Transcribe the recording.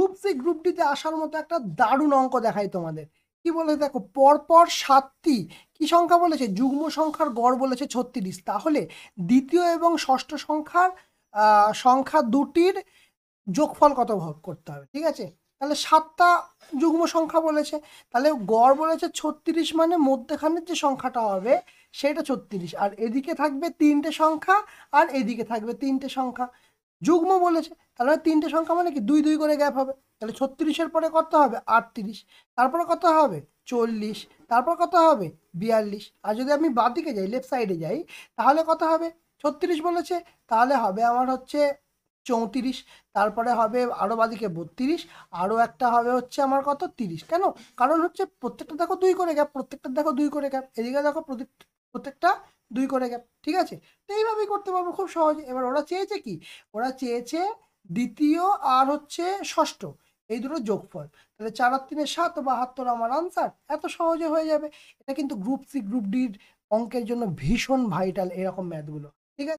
Group C group ডিতে আসার মতো একটা দারুণ অঙ্ক দেখাই তোমাদের। কি বলে দেখো, পরপর 7টি কি সংখ্যা বলেছে, যুগ্ম সংখ্যার গড় বলেছে 36। তাহলে দ্বিতীয় এবং ষষ্ঠ সংখ্যা দুটির যোগফল কত ভাগ করতে হবে, ঠিক আছে? তাহলে 7টা যুগ্ম সংখ্যা বলেছে, তাহলে গড় বলেছে 36, মানে মধ্যখানের যে সংখ্যাটা হবে সেটা 36, আর এদিকে থাকবে 3টে সংখ্যা আর এদিকে থাকবে 3টে সংখ্যা। যুগ্ম বলেছে, তাহলে 3টে সংখ্যা মানে কি 2 2 করে গ্যাপ হবে। তাহলে 36-এর পরে কত হবে 38, তারপরে কত হবে 40, তারপর কত হবে 42। আর যদি আমি বাঁদিকে যাই, লেফট সাইডে যাই, তাহলে কত হবে, 36 বলেছে, তাহলে হবে আমার হচ্ছে 34, তারপরে হবে আরও বাঁদিকে 32, আরও একটা হবে হচ্ছে আমার কত 30। কেন? কারণ হচ্ছে প্রত্যেকটা দেখো 2 করে গ্যাপ, প্রত্যেকটা দেখো 2 করে গ্যাপ, এদিকে দেখো প্রত্যেকটা 2 করে গ্যাপ, ঠিক আছে? তো এইভাবেই করতে পারবো খুব সহজে। এবার ওরা চেয়েছে কি, ওরা চেয়েছে দ্বিতীয় আর হচ্ছে ষষ্ঠ এই দুটো যোগফল। তাহলে 4 আর 3 7, 72 আমার আনসার। এত সহজে হয়ে যাবে। এটা কিন্তু গ্রুপ সি গ্রুপ ডির অঙ্কের জন্য ভীষণ ভাইটাল এরকম ম্যাথগুলো।